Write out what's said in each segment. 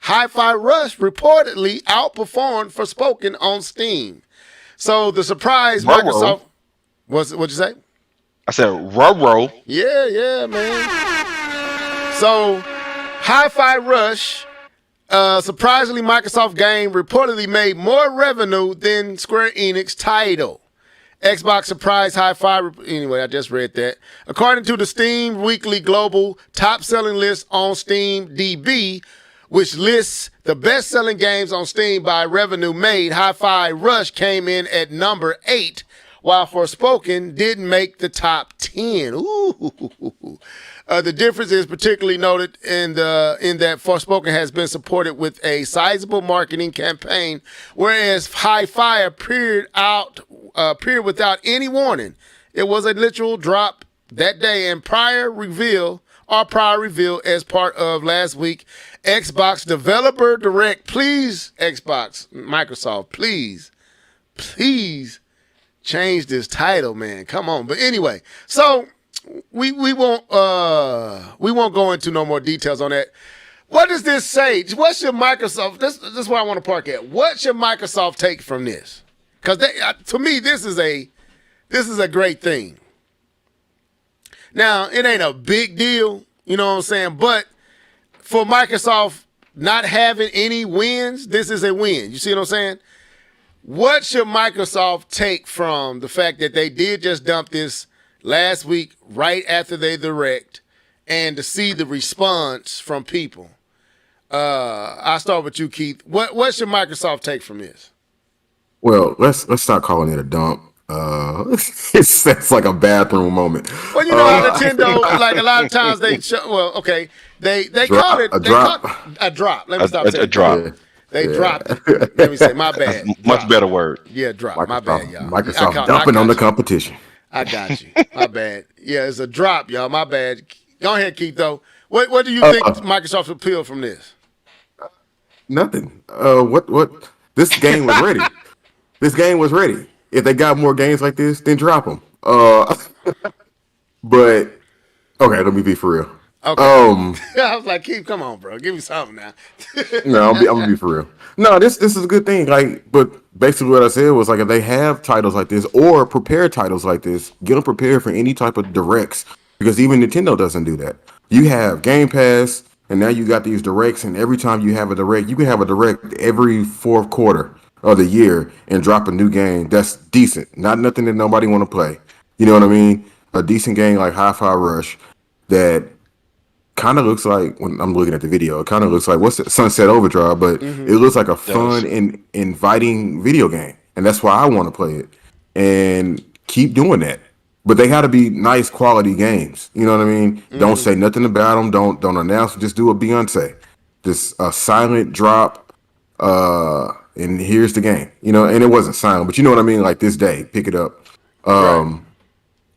Hi-Fi Rush reportedly outperformed Forspoken on Steam. So the surprise Microsoft what'd you say? I said Roro. Yeah, man. So Hi-Fi Rush, surprisingly Microsoft game reportedly made more revenue than Square Enix title. Xbox surprise Hi-Fi. Anyway, I just read that. According to the Steam Weekly Global top-selling list on Steam DB, which lists the best-selling games on Steam by revenue made, Hi-Fi Rush came in at number 8, while Forspoken didn't make the top 10. Ooh. The difference is particularly noted in that Forspoken has been supported with a sizable marketing campaign, whereas Hi-Fi appeared without any warning. It was a literal drop that day, and prior reveal as part of last week Xbox Developer Direct. Please, Xbox, Microsoft, please change this title, man. Come on. But anyway, so we won't go into no more details on that. What does this say? What should Microsoft? This is where I want to park at. What should Microsoft take from this? Because to me, this is a great thing. Now, it ain't a big deal, you know what I'm saying? But for Microsoft not having any wins, this is a win. You see what I'm saying? What should Microsoft take from the fact that they did just dump this last week right after they direct, and to see the response from people? I'll start with you, Keith. What should Microsoft take from this? Well, let's start calling it a dump. It's like a bathroom moment. Well, you know how Nintendo, like a lot of times they call it a drop. Let me stop saying a drop. Yeah. They dropped it. Let me say, my bad. Much better word. Yeah, drop. My bad, y'all. Microsoft dumping on the competition. I got you. My bad. Yeah, it's a drop, y'all. My bad. Go ahead, Keith, though. What do you think Microsoft's appeal from this? Nothing. What? This game was ready. This game was ready. If they got more games like this, then drop them. But okay, let me be for real. Okay. I was like, Keith, come on, bro. Give me something now. No, I'm gonna be for real. No, this is a good thing. Like, but basically what I said was like, if they have titles like this or prepare titles like this, get them prepared for any type of directs, because even Nintendo doesn't do that. You have Game Pass, and now you got these directs, and every time you have a direct, you can have a direct every fourth quarter of the year and drop a new game that's decent, not nothing that nobody want to play. You know what I mean? A decent game like Hi-Fi Rush that kind of looks like, when I'm looking at the video, it kind of looks like Sunset Overdrive, but it looks like a fun and inviting video game, and that's why I want to play it. And keep doing that, but they got to be nice quality games. You know what I mean? Don't say nothing about them. Don't announce. Just do a Beyonce, just a silent drop. And here's the game. You know, and it wasn't silent, but you know what I mean. Like this day, pick it up. Right.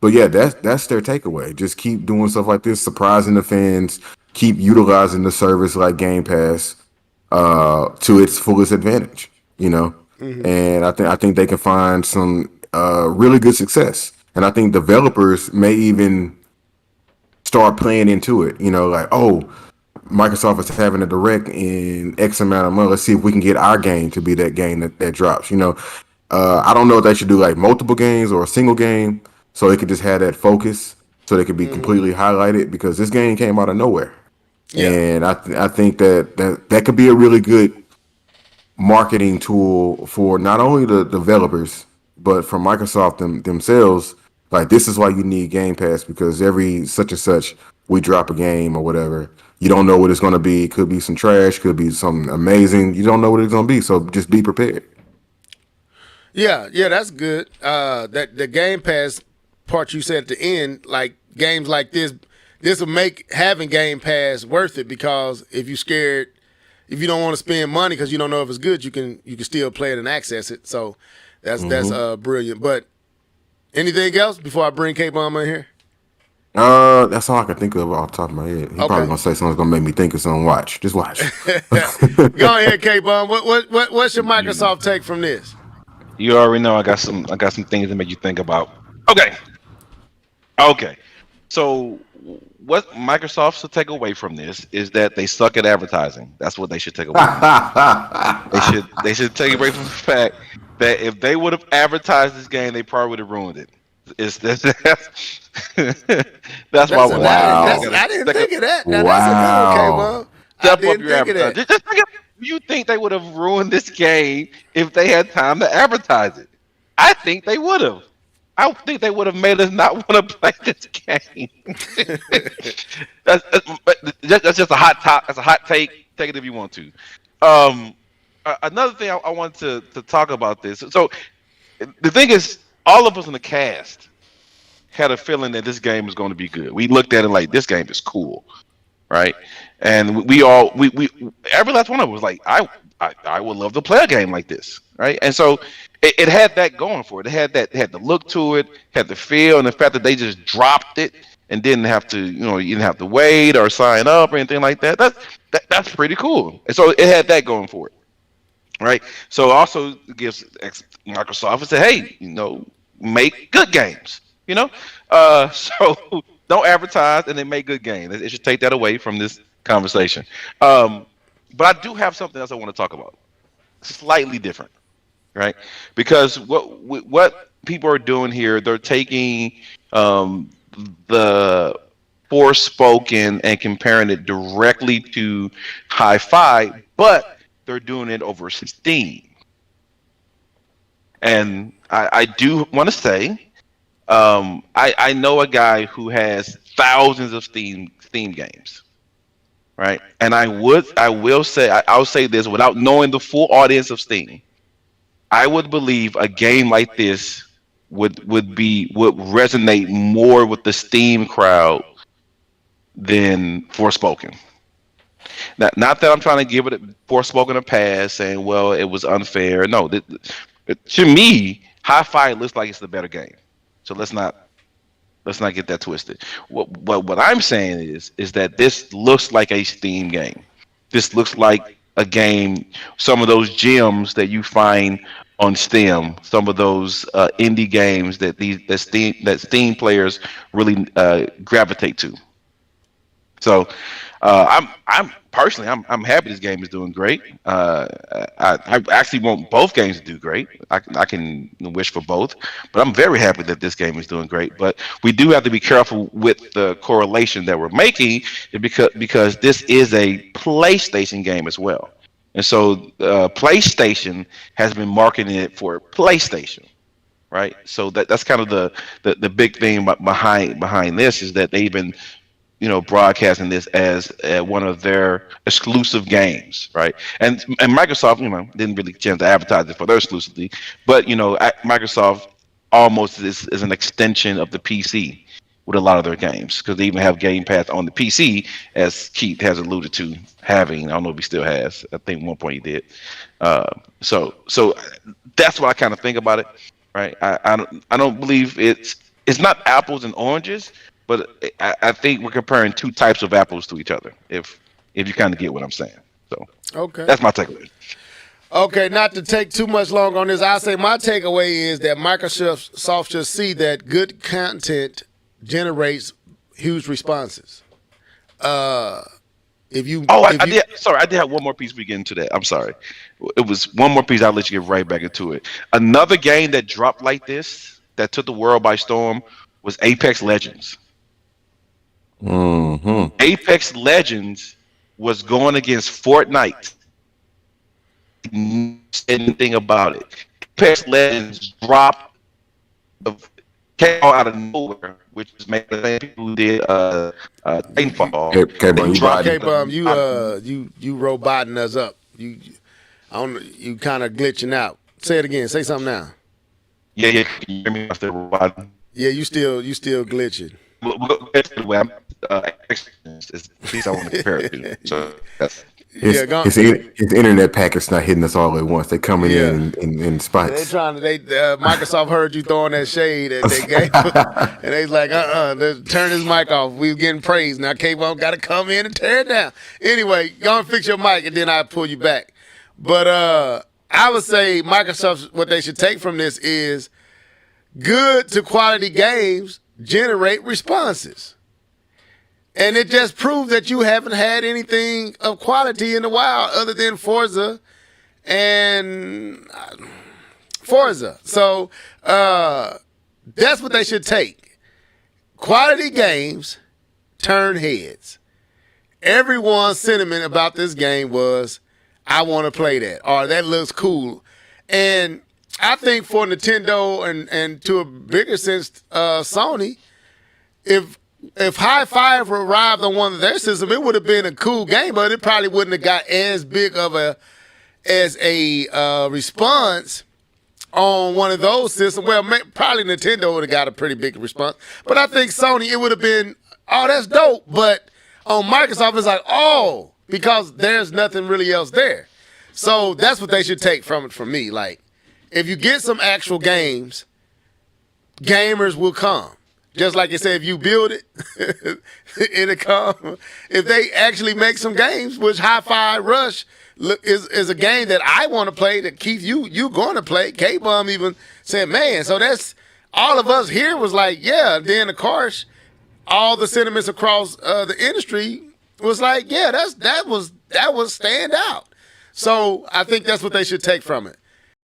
But yeah, that's their takeaway. Just keep doing stuff like this, surprising the fans, keep utilizing the service like Game Pass to its fullest advantage, you know? And I think they can find some really good success. And I think developers may even start playing into it, you know, like, oh, Microsoft is having a direct in X amount of months. Let's see if we can get our game to be that game that drops, you know? I don't know if they should do like multiple games or a single game, so they could just have that focus, so they could be completely highlighted, because this game came out of nowhere. Yeah. And I think that could be a really good marketing tool for not only the developers, but for Microsoft themselves. Like, this is why you need Game Pass, because every such and such, we drop a game or whatever. You don't know what it's going to be. It could be some trash, could be something amazing. You don't know what it's going to be, so just be prepared. Yeah, that's good. That the Game Pass part you said at the end, like games like this will make having Game Pass worth it, because if you're scared, if you don't want to spend money because you don't know if it's good, you can still play it and access it. So that's brilliant. But anything else before I bring K-Bomb in here? That's all I can think of off the top of my head. He's probably gonna say something's gonna make me think of something. Just watch. Go ahead, K-Bomb. What should Microsoft take from this? You already know I got some things to make you think about. Okay. So what Microsoft should take away from this is that they suck at advertising. That's what they should take away from this. They should take away from the fact that if they would have advertised this game, they probably would have ruined it. That's why I didn't think of that. Now that's a good one, K-Bum. I step up didn't your think of advertising. that. Just think of, you think they would have ruined this game if they had time to advertise it? I think they would have. I think they would have made us not want to play this game. That's just a hot top. That's a hot take. Take it if you want to. Another thing I wanted to talk about this. So the thing is, all of us in the cast had a feeling that this game was going to be good. We looked at it like this game is cool, right? And we every last one of us was like, I would love to play a game like this, right? And so it had that going for it. It had the look to it, had the feel, and the fact that they just dropped it and didn't have to, you didn't have to wait or sign up or anything like that. That's pretty cool. And so it had that going for it, right? So it also gives Microsoft and say, hey, make good games, so don't advertise and then make good games. It should take that away from this conversation. But I do have something else I want to talk about. Slightly different, right? Because what people are doing here, they're taking the Forspoken and comparing it directly to Hi-Fi, but they're doing it over Steam. And I do want to say, I know a guy who has thousands of Steam games, right? And I'll say this without knowing the full audience of Steam. I would believe a game like this would resonate more with the Steam crowd than Forspoken. Not that I'm trying to give it Forspoken a pass, saying, well, it was unfair. No, to me, Hi-Fi looks like it's the better game. So let's not get that twisted. What I'm saying is that this looks like a Steam game. This looks like a game. Some of those gems that you find on Steam, some of those indie games that Steam players really gravitate to. So I'm personally happy this game is doing great. I actually want both games to do great. I can wish for both, but I'm very happy that this game is doing great. But we do have to be careful with the correlation that we're making, because this is a PlayStation game as well, and so PlayStation has been marketing it for PlayStation, right? So that's kind of the big thing behind this, is that they've been broadcasting this as one of their exclusive games, right? And Microsoft, didn't really chance to advertise it for their exclusively, but Microsoft almost is an extension of the PC with a lot of their games, because they even have Game Pass on the PC, as Keith has alluded to having. I don't know if he still has. I think at one point he did. So that's what I kind of think about it, right? I don't believe it's not apples and oranges. But I think we're comparing two types of apples to each other, if you kind of get what I'm saying. So Okay. that's my takeaway. Okay, not to take too much longer on this, I'll say my takeaway is that Microsoft should see that good content generates huge responses. I did have one more piece we get into that. I'm sorry. It was one more piece. I'll let you get right back into it. Another game that dropped like this, that took the world by storm, was Apex Legends. Mm-hmm. Apex Legends was going against Fortnite. Didn't say anything about it. Apex Legends came out of nowhere, which is made the same people who did Titanfall. K-Bum, you roboting us up. You kind of glitching out. Say it again. Say something now. Yeah. Can you hear me? I'm still roboting. Yeah, you still glitching. It's the piece I want to compare it to. So that's. His internet packet's not hitting us all at once. They coming in spots. Microsoft heard you throwing that shade at their game, and they like, turn his mic off. We were getting praised. Now K-Bum got to come in and tear it down. Anyway, go and fix your mic, and then I'll pull you back. But I would say Microsoft, what they should take from this is good to quality games generate responses. And it just proved that you haven't had anything of quality in a while other than Forza and Forza. So that's what they should take. Quality games turn heads. Everyone's sentiment about this game was, I want to play that, or that looks cool. And I think for Nintendo and to a bigger sense, Sony, if High Five arrived on one of their systems, it would have been a cool game, but it probably wouldn't have got as big of a response on one of those systems. Well, probably Nintendo would have got a pretty big response, but I think Sony, it would have been, oh, that's dope. But on Microsoft, it's like, oh, because there's nothing really else there. So that's what they should take from it from me. Like, if you get some actual games, gamers will come. Just like you said, if you build it, it'll come. If they actually make some games, which Hi-Fi Rush is a game that I want to play, that Keith, you going to play. K-Bum even said, man, so that's, all of us here was like, yeah. Then, of course, all the sentiments across the industry was like, yeah, that was stand out. So I think that's what they should take from it.